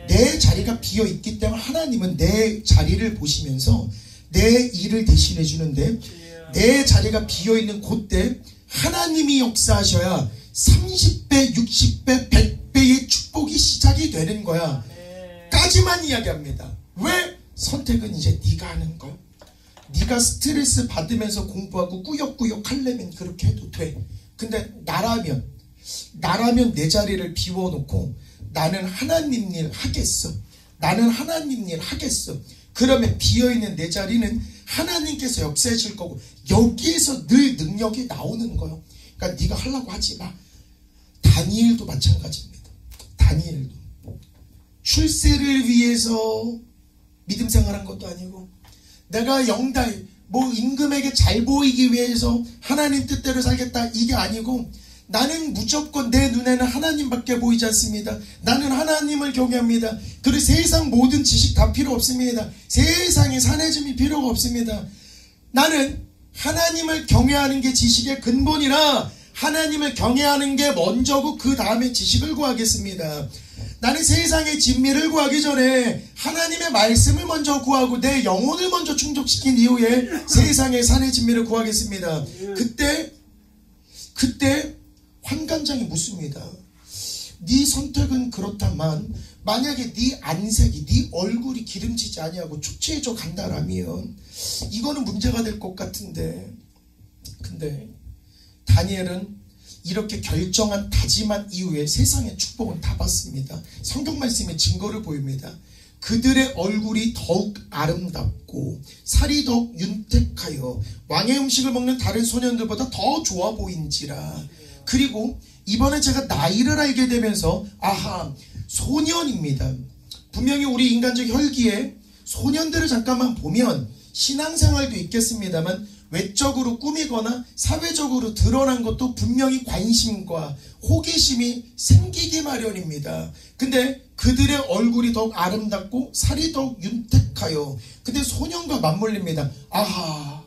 내 자리가 비어 있기 때문에 하나님은 내 자리를 보시면서 내 일을 대신해 주는데 내 자리가 비어 있는 그때 하나님이 역사하셔야 30배, 60배, 100배의 축복이 시작이 되는 거야. 까지만 이야기합니다. 왜? 선택은 이제 네가 하는 거. 네가 스트레스 받으면서 공부하고 꾸역꾸역 하려면 그렇게 해도 돼. 근데 나라면 내 자리를 비워놓고 나는 하나님 일 하겠어. 나는 하나님 일 하겠어. 그러면 비어있는 내 자리는 하나님께서 역사하실 거고 여기에서 늘 능력이 나오는 거예요. 그러니까 네가 하려고 하지 마. 다니엘도 마찬가지입니다. 다니엘도 출세를 위해서 믿음 생활한 것도 아니고 내가 영달 임금에게 잘 보이기 위해서 하나님 뜻대로 살겠다 이게 아니고 나는 무조건 내 눈에는 하나님밖에 보이지 않습니다. 나는 하나님을 경외합니다. 그리고 세상 모든 지식 다 필요 없습니다. 세상에 산해짐이 필요가 없습니다. 나는 하나님을 경외하는 게 지식의 근본이라 하나님을 경외하는 게 먼저고 그 다음에 지식을 구하겠습니다. 나는 세상의 진미를 구하기 전에 하나님의 말씀을 먼저 구하고 내 영혼을 먼저 충족시킨 이후에 세상의 산의 진미를 구하겠습니다. 그때 환관장이 묻습니다. 네 선택은 그렇다만 만약에 네 안색이 네 얼굴이 기름지지 아니하고 초췌해져 간다라면 이거는 문제가 될 것 같은데, 근데 다니엘은 이렇게 결정한 다짐한 이후에 세상의 축복은 다 받습니다. 성경 말씀에 증거를 보입니다. 그들의 얼굴이 더욱 아름답고 살이 더욱 윤택하여 왕의 음식을 먹는 다른 소년들보다 더 좋아 보인지라. 그리고 이번에 제가 나이를 알게 되면서 아하, 소년입니다. 분명히 우리 인간적 혈기에 소년들을 잠깐만 보면 신앙생활도 있겠습니다만 외적으로 꾸미거나 사회적으로 드러난 것도 분명히 관심과 호기심이 생기기 마련입니다. 근데 그들의 얼굴이 더욱 아름답고 살이 더욱 윤택하여. 근데 소년과 맞물립니다. 아하,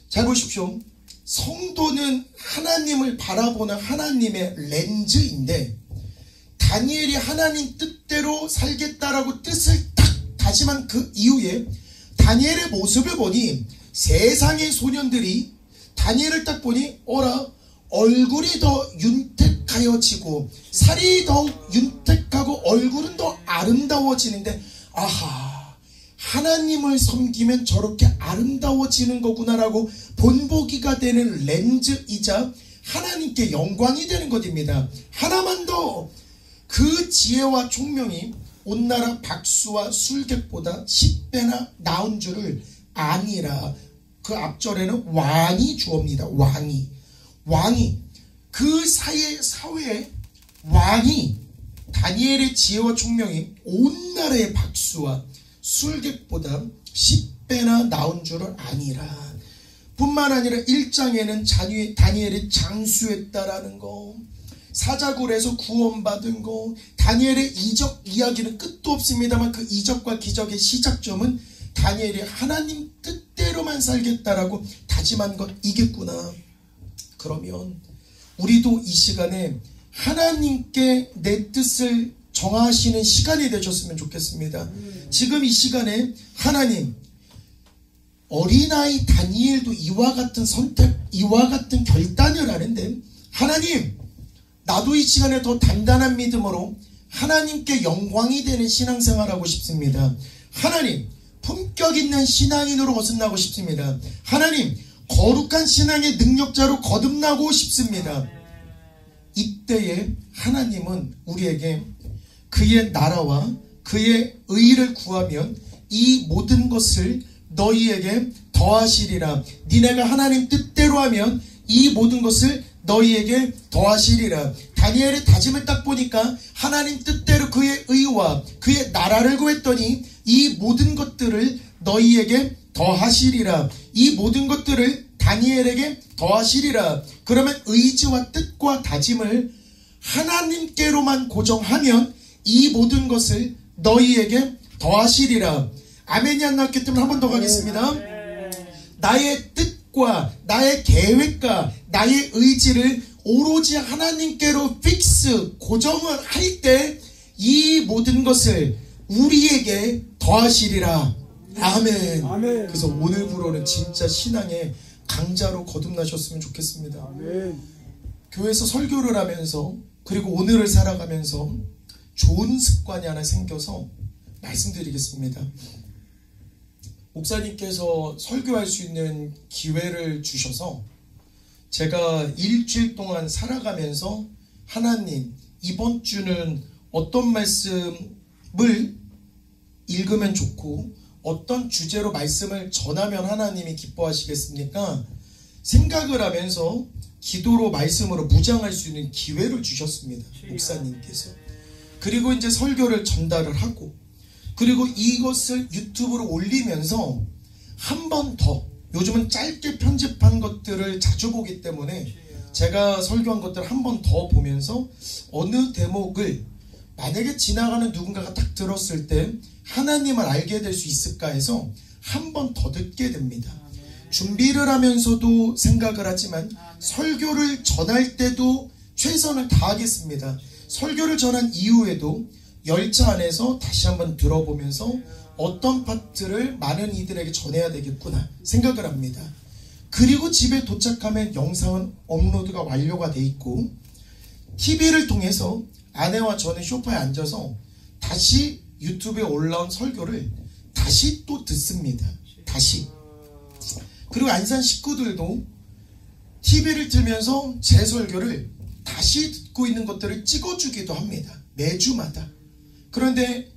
잘 보십시오. 성도는 하나님을 바라보는 하나님의 렌즈인데, 다니엘이 하나님 뜻대로 살겠다라고 뜻을 딱 다짐한 그 이후에 다니엘의 모습을 보니 세상의 소년들이 다니엘을 딱 보니 어라, 얼굴이 더 윤택하여지고 살이 더욱 윤택하고 얼굴은 더 아름다워지는데, 아하, 하나님을 섬기면 저렇게 아름다워지는 거구나라고 본보기가 되는 렌즈이자 하나님께 영광이 되는 것입니다. 하나만 더, 그 지혜와 총명이 온 나라 박수와 술객보다 10배나 나은 줄을 아니라. 그 앞절에는 왕이 주어입니다. 왕이 그 사회에 왕이 다니엘의 지혜와 총명이 온 나라의 박수와 술객보다 10배나 나은 줄을 아니라. 뿐만 아니라 1장에는 다니엘이 장수했다라는 거, 사자굴에서 구원받은 거, 다니엘의 이적 이야기는 끝도 없습니다만 그 이적과 기적의 시작점은 다니엘이 하나님 뜻대로만 살겠다라고 다짐한 것 이겠구나. 그러면 우리도 이 시간에 하나님께 내 뜻을 정하시는 시간이 되셨으면 좋겠습니다. 지금 이 시간에 하나님, 어린아이 다니엘도 이와 같은 선택, 이와 같은 결단을 하는데, 하나님, 나도 이 시간에 더 단단한 믿음으로 하나님께 영광이 되는 신앙생활하고 싶습니다. 하나님, 품격 있는 신앙인으로 거듭나고 싶습니다. 하나님, 거룩한 신앙의 능력자로 거듭나고 싶습니다. 이때에 하나님은 우리에게 그의 나라와 그의 의를 구하면 이 모든 것을 너희에게 더하시리라. 니네가 하나님 뜻대로 하면 이 모든 것을 너희에게 더하시리라. 다니엘의 다짐을 딱 보니까 하나님 뜻대로 그의 의와 그의 나라를 구했더니 이 모든 것들을 너희에게 더하시리라. 이 모든 것들을 다니엘에게 더하시리라. 그러면 의지와 뜻과 다짐을 하나님께로만 고정하면 이 모든 것을 너희에게 더하시리라. 아멘이 안 나왔기 때문에 한 번 더 가겠습니다. 나의 뜻과 나의 계획과 나의 의지를 오로지 하나님께로 픽스, 고정을 할 때 이 모든 것을 우리에게 더하시리라. 아멘. 아멘. 그래서 오늘부로는 진짜 신앙의 강자로 거듭나셨으면 좋겠습니다. 아멘. 교회에서 설교를 하면서 그리고 오늘을 살아가면서 좋은 습관이 하나 생겨서 말씀드리겠습니다. 목사님께서 설교할 수 있는 기회를 주셔서 제가 일주일 동안 살아가면서 하나님, 이번 주는 어떤 말씀을 읽으면 좋고 어떤 주제로 말씀을 전하면 하나님이 기뻐하시겠습니까? 생각을 하면서 기도로 말씀으로 무장할 수 있는 기회를 주셨습니다. 목사님께서. 그리고 이제 설교를 전달을 하고, 그리고 이것을 유튜브로 올리면서 한 번 더, 요즘은 짧게 편집한 것들을 자주 보기 때문에 제가 설교한 것들을 한 번 더 보면서 어느 대목을 만약에 지나가는 누군가가 딱 들었을 때 하나님을 알게 될 수 있을까 해서 한 번 더 듣게 됩니다. 준비를 하면서도 생각을 하지만 설교를 전할 때도 최선을 다하겠습니다. 설교를 전한 이후에도 열차 안에서 다시 한번 들어보면서 어떤 파트를 많은 이들에게 전해야 되겠구나 생각을 합니다. 그리고 집에 도착하면 영상은 업로드가 완료가 돼 있고 TV를 통해서 아내와 저는 소파에 앉아서 다시 유튜브에 올라온 설교를 다시 또 듣습니다. 다시. 그리고 안산 식구들도 TV를 틀면서 제 설교를 다시 듣고 있는 것들을 찍어주기도 합니다. 매주마다. 그런데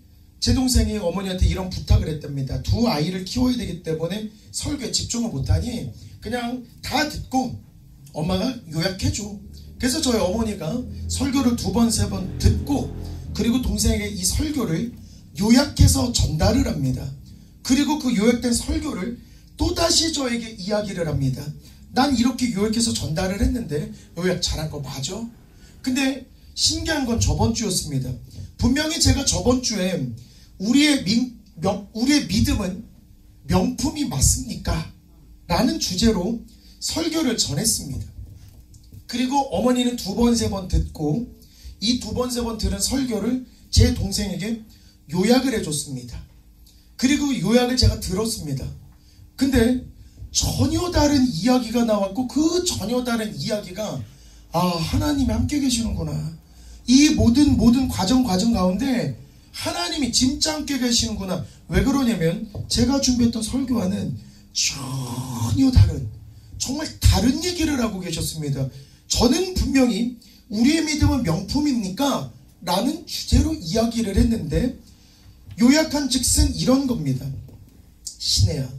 제 동생이 어머니한테 이런 부탁을 했답니다. 두 아이를 키워야 되기 때문에 설교에 집중을 못하니 그냥 다 듣고 엄마가 요약해줘. 그래서 저희 어머니가 설교를 2번, 3번 듣고 그리고 동생에게 이 설교를 요약해서 전달을 합니다. 그리고 그 요약된 설교를 또다시 저에게 이야기를 합니다. 난 이렇게 요약해서 전달을 했는데 요약 잘한 거 맞아? 근데 신기한 건 저번 주였습니다. 분명히 제가 저번 주에 우리의 믿음은 명품이 맞습니까? 라는 주제로 설교를 전했습니다. 그리고 어머니는 2번, 3번 듣고 이 2번, 3번 들은 설교를 제 동생에게 요약을 해줬습니다. 그리고 요약을 제가 들었습니다. 근데 전혀 다른 이야기가 나왔고 그 전혀 다른 이야기가 하나님이 함께 계시는구나. 이 모든 과정 가운데 하나님이 진짜 함께 계시는구나. 왜 그러냐면 제가 준비했던 설교와는 전혀 다른 정말 다른 얘기를 하고 계셨습니다. 저는 분명히 우리의 믿음은 명품입니까? 라는 주제로 이야기를 했는데 요약한 즉슨 이런 겁니다. 신혜야,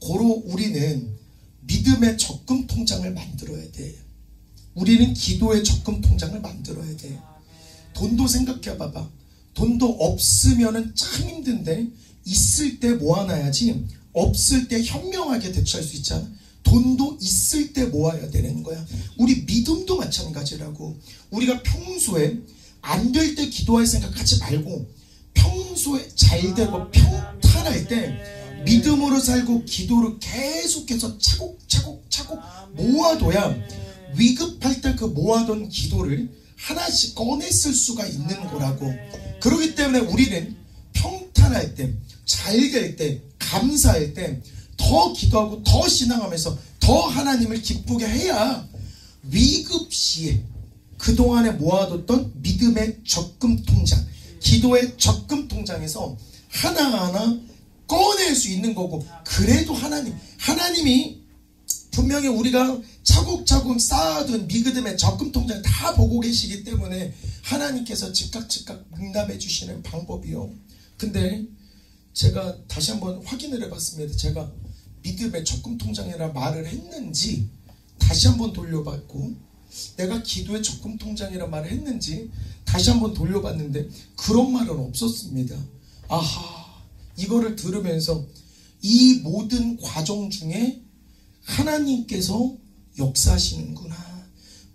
고로 우리는 믿음의 적금 통장을 만들어야 돼. 우리는 기도의 적금 통장을 만들어야 돼. 돈도 생각해봐봐. 돈도 없으면은 참 힘든데 있을 때 모아놔야지 없을 때 현명하게 대처할 수 있잖아. 돈도 있을 때 모아야 되는 거야. 우리 믿음도 마찬가지라고. 우리가 평소에 안 될 때 기도할 생각하지 말고 평소에 잘 되고 평탄할 때 믿음으로 살고 기도를 계속해서 차곡차곡 모아둬야 위급할 때 그 모아둔 기도를 하나씩 꺼냈을 수가 있는 거라고. 그렇기 때문에 우리는 평탄할 때, 잘 될 때, 감사할 때 더 기도하고 더 신앙하면서 더 하나님을 기쁘게 해야 위급 시에 그동안에 모아뒀던 믿음의 적금 통장, 기도의 적금 통장에서 하나하나 꺼낼 수 있는 거고. 그래도 하나님이 분명히 우리가 차곡차곡 쌓아둔 믿음의 적금 통장 다 보고 계시기 때문에 하나님께서 즉각 응답해 주시는 방법이요. 근데 제가 다시 한번 확인을 해봤습니다. 제가 믿음의 적금 통장이라 말을 했는지 다시 한번 돌려봤고, 내가 기도의 적금 통장이라 말을 했는지 다시 한번 돌려봤는데 그런 말은 없었습니다. 이거를 들으면서 이 모든 과정 중에 하나님께서 역사하시는구나.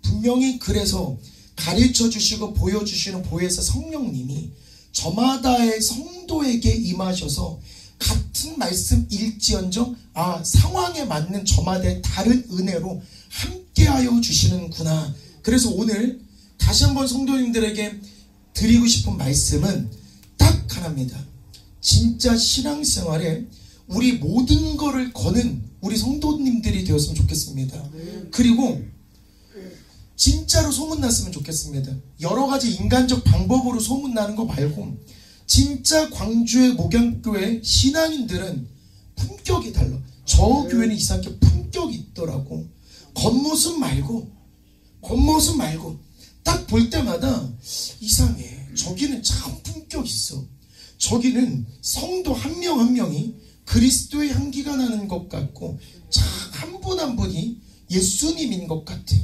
분명히 그래서 가르쳐 주시고 보여주시는 보혜사 성령님이 저마다의 성도에게 임하셔서 같은 말씀일지언정 상황에 맞는 저마다의 다른 은혜로 함께하여 주시는구나. 그래서 오늘 다시 한번 성도님들에게 드리고 싶은 말씀은 딱 하나입니다. 진짜 신앙생활에 우리 모든 거를 거는 우리 성도님들이 되었으면 좋겠습니다. 그리고 진짜로 소문났으면 좋겠습니다. 여러 가지 인간적 방법으로 소문나는 거 말고 진짜 광주의 목양교회 신앙인들은 품격이 달라. 저 교회는 이상하게 품격이 있더라고. 겉모습 말고 딱 볼 때마다 이상해. 저기는 참 품격 있어. 저기는 성도 한 명 한 명이 그리스도의 향기가 나는 것 같고 참 한 분 한 분이 예수님인 것 같아.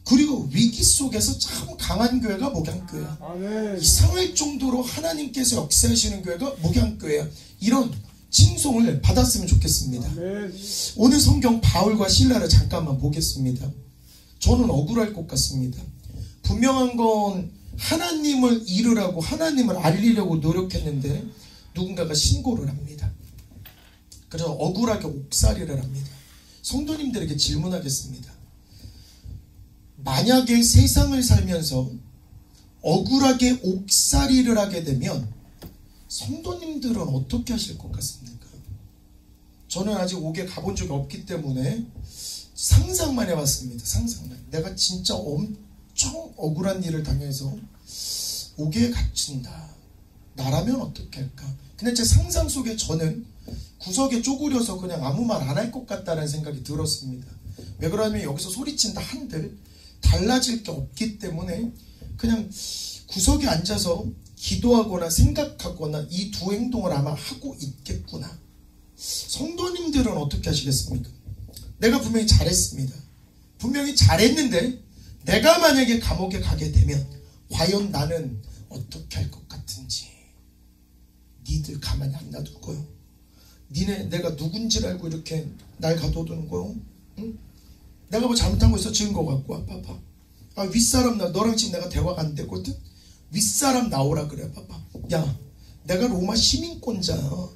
그리고 위기 속에서 참 강한 교회가 목양교회야. 이상할 정도로 하나님께서 역사하시는 교회가 목양교회야. 이런 칭송을 받았으면 좋겠습니다. 오늘 성경 바울과 실라를 잠깐만 보겠습니다. 저는 억울할 것 같습니다. 분명한 건 하나님을 잃으라고 하나님을 알리려고 노력했는데 누군가가 신고를 합니다. 그래서 억울하게 옥살이를 합니다. 성도님들에게 질문하겠습니다. 만약에 세상을 살면서 억울하게 옥살이를 하게 되면 성도님들은 어떻게 하실 것 같습니까? 저는 아직 옥에 가본 적이 없기 때문에 상상만 해봤습니다. 상상만. 내가 진짜 엄청 억울한 일을 당해서 옥에 갇힌다. 나라면 어떻게 할까? 근데 제 상상 속에 저는 구석에 쪼그려서 그냥 아무 말 안 할 것 같다는 생각이 들었습니다. 왜 그러냐면 여기서 소리친다 한들 달라질 게 없기 때문에 그냥 구석에 앉아서 기도하거나 생각하거나 이 두 행동을 아마 하고 있겠구나. 성도님들은 어떻게 하시겠습니까? 내가 분명히 잘했습니다. 분명히 잘했는데 내가 만약에 감옥에 가게 되면 과연 나는 어떻게 할 것 같은지. 니들 가만히 안 놔둘 거요. 니네 내가 누군지를 알고 이렇게 날 가둬두는 거요. 응? 내가 뭐 잘못한 거 있어 지은 거 같고 아빠. 아 윗사람 너랑 지금 내가 대화가 안 되거든. 윗사람 나오라 그래 아빠. 야 내가 로마 시민권자야.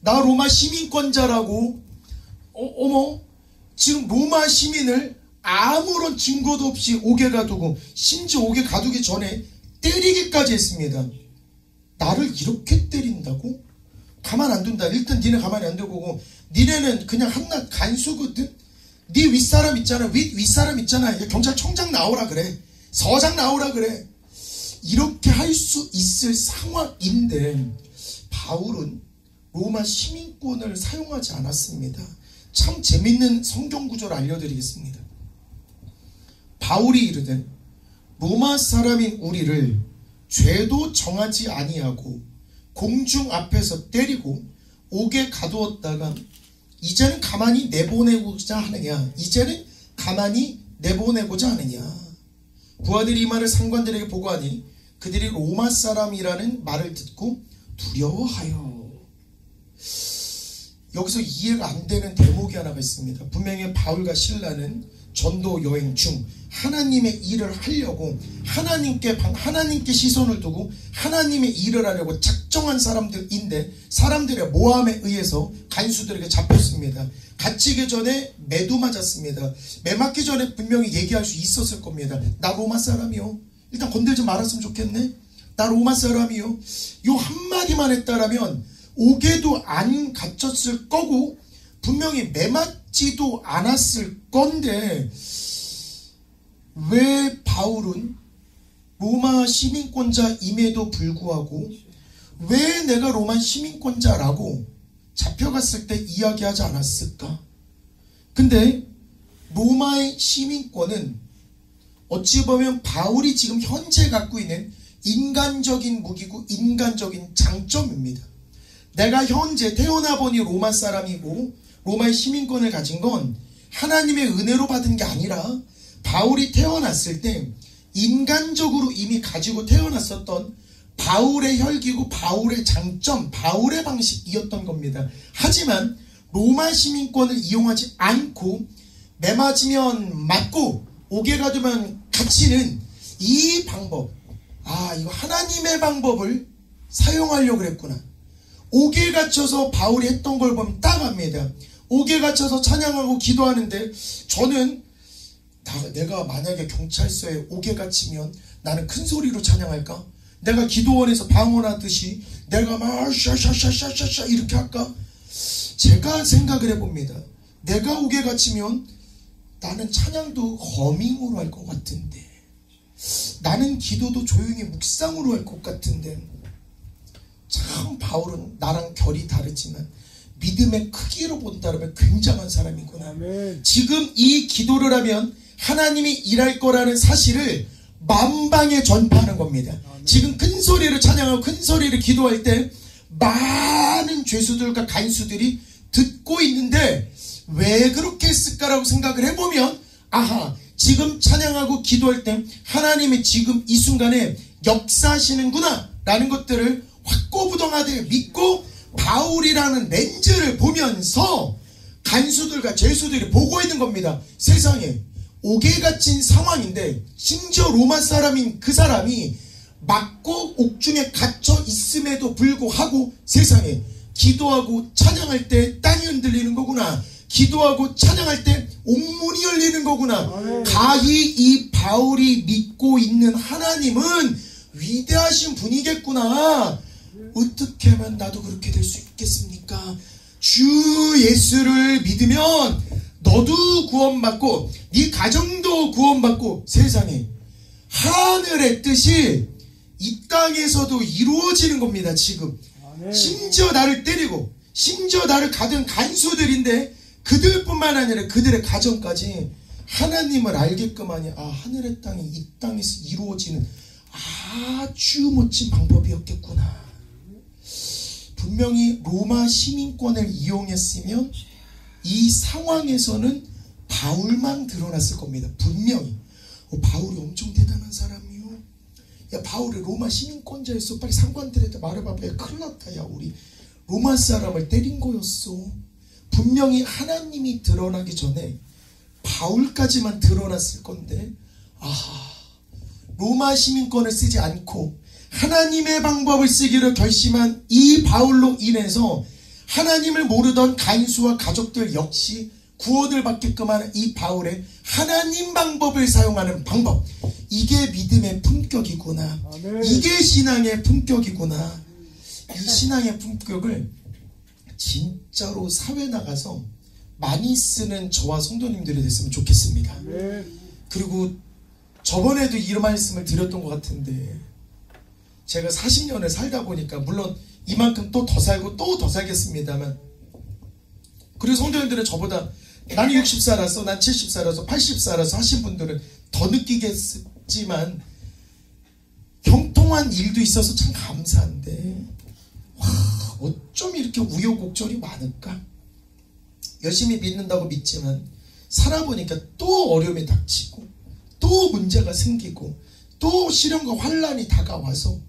나 로마 시민권자라고. 어머 지금 로마 시민을 아무런 증거도 없이 옥에 가두고 심지어 옥에 가두기 전에 때리기까지 했습니다. 나를 이렇게 때린다고? 가만 안 둔다. 일단 니네 가만히 안 두고 니네는 그냥 한낱 간수거든. 니 윗사람 있잖아. 윗사람 있잖아. 경찰청장 나오라 그래. 서장 나오라 그래. 이렇게 할 수 있을 상황인데 바울은 로마 시민권을 사용하지 않았습니다. 참 재밌는 성경 구조를 알려드리겠습니다. 바울이 이르되 로마 사람인 우리를 죄도 정하지 아니하고 공중 앞에서 때리고 옥에 가두었다가 이제는 가만히 내보내고자 하느냐. 이제는 가만히 내보내고자 하느냐. 부하들이 이 말을 상관들에게 보고하니 그들이 로마 사람이라는 말을 듣고 두려워하여. 여기서 이해가 안 되는 대목이 하나가 있습니다. 분명히 바울과 실라는 전도 여행 중 하나님의 일을 하려고 하나님께 시선을 두고 하나님의 일을 하려고 작정한 사람들인데 사람들의 모함에 의해서 간수들에게 잡혔습니다. 갇히기 전에 매도 맞았습니다. 매 맞기 전에 분명히 얘기할 수 있었을 겁니다. 나 로마 사람이요. 일단 건들지 말았으면 좋겠네. 나 로마 사람이요. 요 한마디만 했다라면 옥에도 안 갇혔을 거고 분명히 매 맞지도 않았을 건데 왜 바울은 로마 시민권자임에도 불구하고 왜 내가 로마 시민권자라고 잡혀갔을 때 이야기하지 않았을까? 근데 로마의 시민권은 어찌 보면 바울이 지금 현재 갖고 있는 인간적인 무기고 인간적인 장점입니다. 내가 현재 태어나 보니 로마 사람이고 로마의 시민권을 가진 건 하나님의 은혜로 받은 게 아니라 바울이 태어났을 때 인간적으로 이미 가지고 태어났었던 바울의 혈기고 바울의 장점, 바울의 방식이었던 겁니다. 하지만 로마 시민권을 이용하지 않고 매 맞으면 맞고 옥에 가두면 갇히는 이 방법, 이거 하나님의 방법을 사용하려고 그랬구나. 옥에 갇혀서 바울이 했던 걸 보면 딱 압니다. 옥에 갇혀서 찬양하고 기도하는데 저는 내가 만약에 경찰서에 옥에 갇히면 나는 큰 소리로 찬양할까? 내가 기도원에서 방언하듯이 내가 막 샤샤샤샤샤 이렇게 할까? 제가 생각을 해봅니다. 내가 옥에 갇히면 나는 찬양도 허밍으로 할 것 같은데 나는 기도도 조용히 묵상으로 할 것 같은데 참 바울은 나랑 결이 다르지만 믿음의 크기로 본다면 굉장한 사람이구나. 아멘. 지금 이 기도를 하면 하나님이 일할 거라는 사실을 만방에 전파하는 겁니다. 아멘. 지금 큰 소리를 찬양하고 큰 소리를 기도할 때 많은 죄수들과 간수들이 듣고 있는데 왜 그렇게 했을까라고 생각을 해보면 지금 찬양하고 기도할 때 하나님이 지금 이 순간에 역사하시는구나 라는 것들을 확고부동하게 믿고 바울이라는 렌즈를 보면서 간수들과 죄수들이 보고 있는 겁니다. 세상에 옥에 갇힌 상황인데 심지어 로마 사람인 그 사람이 맞고 옥중에 갇혀 있음에도 불구하고 세상에 기도하고 찬양할 때 땅이 흔들리는 거구나. 기도하고 찬양할 때 옥문이 열리는 거구나. 가히 이 바울이 믿고 있는 하나님은 위대하신 분이겠구나. 어떻게 하면 나도 그렇게 될 수 있겠습니까? 주 예수를 믿으면 너도 구원받고 네 가정도 구원받고 세상에 하늘의 뜻이 이 땅에서도 이루어지는 겁니다. 지금 심지어 나를 때리고 심지어 나를 가둔 간수들인데 그들뿐만 아니라 그들의 가정까지 하나님을 알게끔 하니 하늘의 땅이 이 땅에서 이루어지는 아주 멋진 방법이었겠구나. 분명히 로마 시민권을 이용했으면 이 상황에서는 바울만 드러났을 겁니다. 분명히. 바울이 엄청 대단한 사람이요. 야, 바울이 로마 시민권자였어. 빨리 상관들한테 말해봐봐. 야, 큰일 났다. 야, 우리 로마 사람을 때린 거였어. 분명히 하나님이 드러나기 전에 바울까지만 드러났을 건데, 로마 시민권을 쓰지 않고 하나님의 방법을 쓰기로 결심한 이 바울로 인해서 하나님을 모르던 간수와 가족들 역시 구원을 받게끔 하는 이 바울의 하나님 방법을 사용하는 방법, 이게 믿음의 품격이구나. 아멘. 이게 신앙의 품격이구나. 이 신앙의 품격을 진짜로 사회 나가서 많이 쓰는 저와 성도님들이 됐으면 좋겠습니다. 아멘. 그리고 저번에도 이런 말씀을 드렸던 것 같은데, 제가 40년을 살다 보니까 물론 이만큼 또 더 살고 또 더 살겠습니다만, 그리고 성도님들은 저보다 나는 60 살았어, 난 70 살았어, 80 살았어 하신 분들은 더 느끼겠지만, 형통한 일도 있어서 참 감사한데, 어쩜 이렇게 우여곡절이 많을까? 열심히 믿는다고 믿지만 살아보니까 또 어려움이 닥치고 또 문제가 생기고 또 시련과 환란이 다가와서,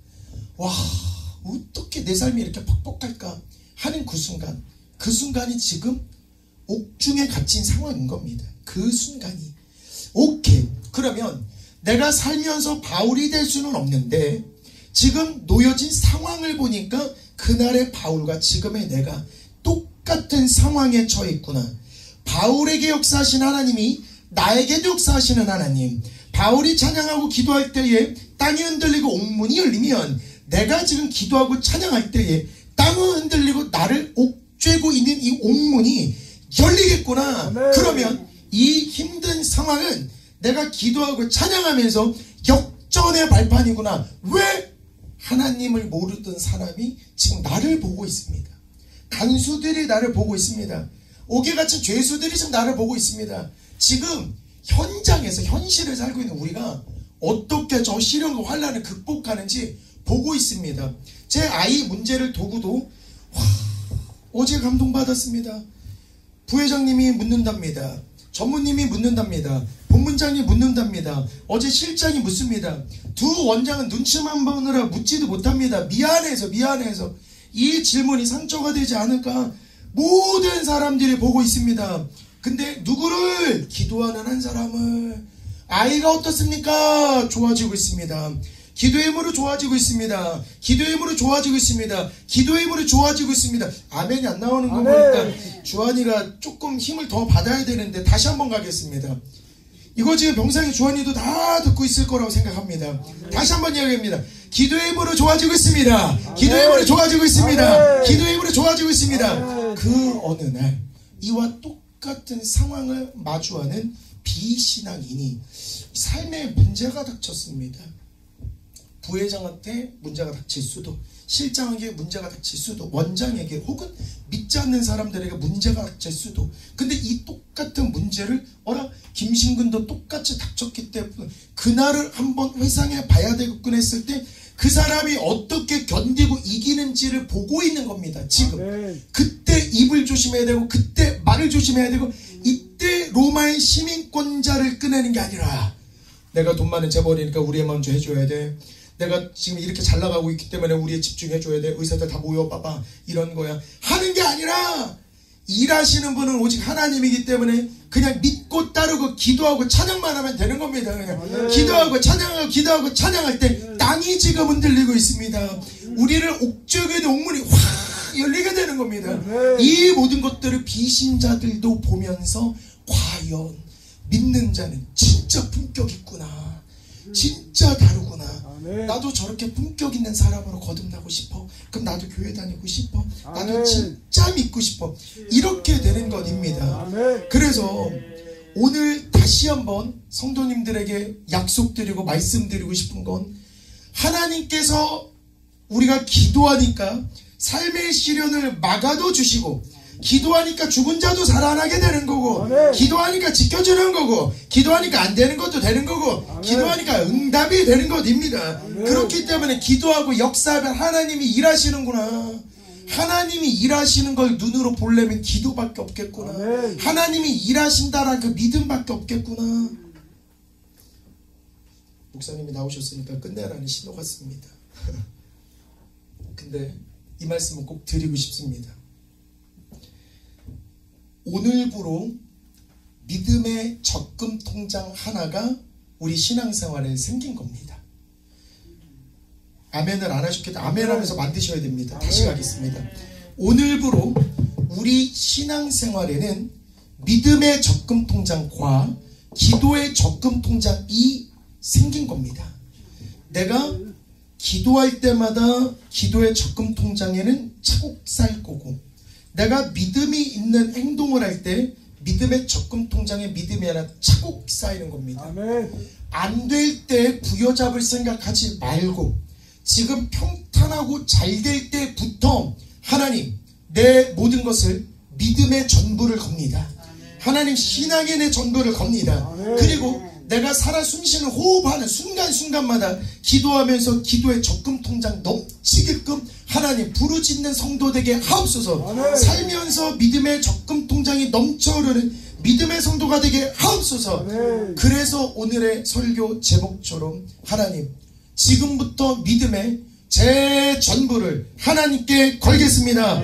어떻게 내 삶이 이렇게 퍽퍽할까 하는 그 순간이 지금 옥중에 갇힌 상황인 겁니다. 그 순간이. 오케이, 그러면 내가 살면서 바울이 될 수는 없는데 지금 놓여진 상황을 보니까 그날의 바울과 지금의 내가 똑같은 상황에 처해 있구나. 바울에게 역사하신 하나님이 나에게도 역사하시는 하나님. 바울이 찬양하고 기도할 때에 땅이 흔들리고 옥문이 열리면 내가 지금 기도하고 찬양할 때에 땅은 흔들리고 나를 옥죄고 있는 이 옥문이 열리겠구나. 네. 그러면 이 힘든 상황은 내가 기도하고 찬양하면서 역전의 발판이구나. 왜? 하나님을 모르던 사람이 지금 나를 보고 있습니다. 간수들이 나를 보고 있습니다. 옥에 갇힌 죄수들이 지금 나를 보고 있습니다. 지금 현장에서 현실을 살고 있는 우리가 어떻게 저 시련과 환란을 극복하는지 보고 있습니다. 제 아이 문제를 두고도 어제 감동받았습니다. 부회장님이 묻는답니다. 전무님이 묻는답니다. 본문장이 묻는답니다. 어제 실장이 묻습니다. 두 원장은 눈치만 보느라 묻지도 못합니다. 미안해서 이 질문이 상처가 되지 않을까 모든 사람들이 보고 있습니다. 근데 누구를? 기도하는 한 사람을. 아이가 어떻습니까? 좋아지고 있습니다. 기도의 힘으로 좋아지고 있습니다. 기도의 힘으로 좋아지고 있습니다. 기도의 힘으로 좋아지고 있습니다. 아멘이 안 나오는 거 보니까 주한이가 조금 힘을 더 받아야 되는데 다시 한번 가겠습니다. 이거 지금 병상의 주한이도 다 듣고 있을 거라고 생각합니다. 다시 한번 이야기합니다. 기도의 힘으로 좋아지고 있습니다. 기도의 힘으로 좋아지고 있습니다. 기도의 힘으로 좋아지고 있습니다. 그 어느 날 이와 똑같은 상황을 마주하는 비신앙인이 삶에 문제가 닥쳤습니다. 부회장한테 문제가 닥칠 수도, 실장에게 문제가 닥칠 수도, 원장에게 혹은 믿지 않는 사람들에게 문제가 닥칠 수도. 근데 이 똑같은 문제를 김신근도 똑같이 닥쳤기 때문에 그날을 한번 회상해 봐야 되겠군 했을 때 그 사람이 어떻게 견디고 이기는지를 보고 있는 겁니다. 지금 그때 입을 조심해야 되고 그때 말을 조심해야 되고 이때 로마의 시민권자를 꺼내는 게 아니라 내가 돈 많은 재벌이니까 우리에 먼저 해줘야 돼. 내가 지금 이렇게 잘 나가고 있기 때문에 우리에 집중해줘야 돼. 의사들 다 모여봐봐. 이런 거야. 하는 게 아니라 일하시는 분은 오직 하나님이기 때문에 그냥 믿고 따르고 기도하고 찬양만 하면 되는 겁니다. 그냥 기도하고 찬양할 때 땅이 지금 흔들리고 있습니다. 우리를 옥죄게 된 옥문이 확 열리게 되는 겁니다. 이 모든 것들을 비신자들도 보면서 과연 믿는 자는 진짜 품격 있구나. 진짜 다르구나. 나도 저렇게 품격 있는 사람으로 거듭나고 싶어. 그럼 나도 교회 다니고 싶어. 나도 진짜 믿고 싶어. 이렇게 되는 것입니다. 그래서 오늘 다시 한번 성도님들에게 약속드리고 말씀드리고 싶은 건, 하나님께서 우리가 기도하니까 삶의 시련을 막아도 주시고 기도하니까 죽은 자도 살아나게 되는 거고, 아멘. 기도하니까 지켜주는 거고, 기도하니까 안 되는 것도 되는 거고, 아멘. 기도하니까 응답이 되는 것입니다. 아멘. 그렇기 때문에 기도하고 역사하면 하나님이 일하시는구나. 하나님이 일하시는 걸 눈으로 보려면 기도밖에 없겠구나. 아멘. 하나님이 일하신다라는 그 믿음밖에 없겠구나. 목사님이 나오셨으니까 끝내라는 신호 같습니다. 근데 이 말씀은 꼭 드리고 싶습니다. 오늘부로 믿음의 적금 통장 하나가 우리 신앙생활에 생긴 겁니다. 아멘을 안 하셨겠다. 아멘 하면서 만드셔야 됩니다. 다시 가겠습니다. 오늘부로 우리 신앙생활에는 믿음의 적금 통장과 기도의 적금 통장이 생긴 겁니다. 내가 기도할 때마다 기도의 적금 통장에는 차곡 쌓일 거고, 내가 믿음이 있는 행동을 할 때 믿음의 적금 통장에 믿음이 하나 차곡 쌓이는 겁니다. 안 될 때 부여잡을 생각하지 말고, 지금 평탄하고 잘 될 때부터 하나님, 내 모든 것을 믿음의 전부를 겁니다. 하나님, 신앙의 내 전부를 겁니다. 그리고 내가 살아 숨쉬는 호흡하는 순간순간마다 기도하면서 기도의 적금 통장 넘치게끔 하나님 부르짖는 성도 되게 하옵소서. 살면서 믿음의 적금 통장이 넘쳐흐르는 믿음의 성도가 되게 하옵소서. 그래서 오늘의 설교 제목처럼 하나님, 지금부터 믿음의 제 전부를 하나님께 걸겠습니다.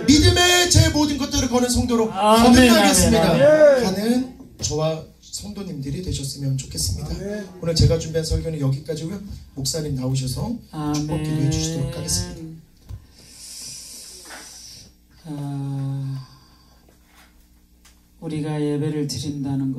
믿음의 제 모든 것들을 거는 성도로 거듭나겠습니다 하는 저와 성도님들이 되셨으면 좋겠습니다. 오늘 제가 준비한 설교는 여기까지고요. 목사님 나오셔서 축복 기도해 주시도록 하겠습니다. 우리가 예배를 드린다는 것,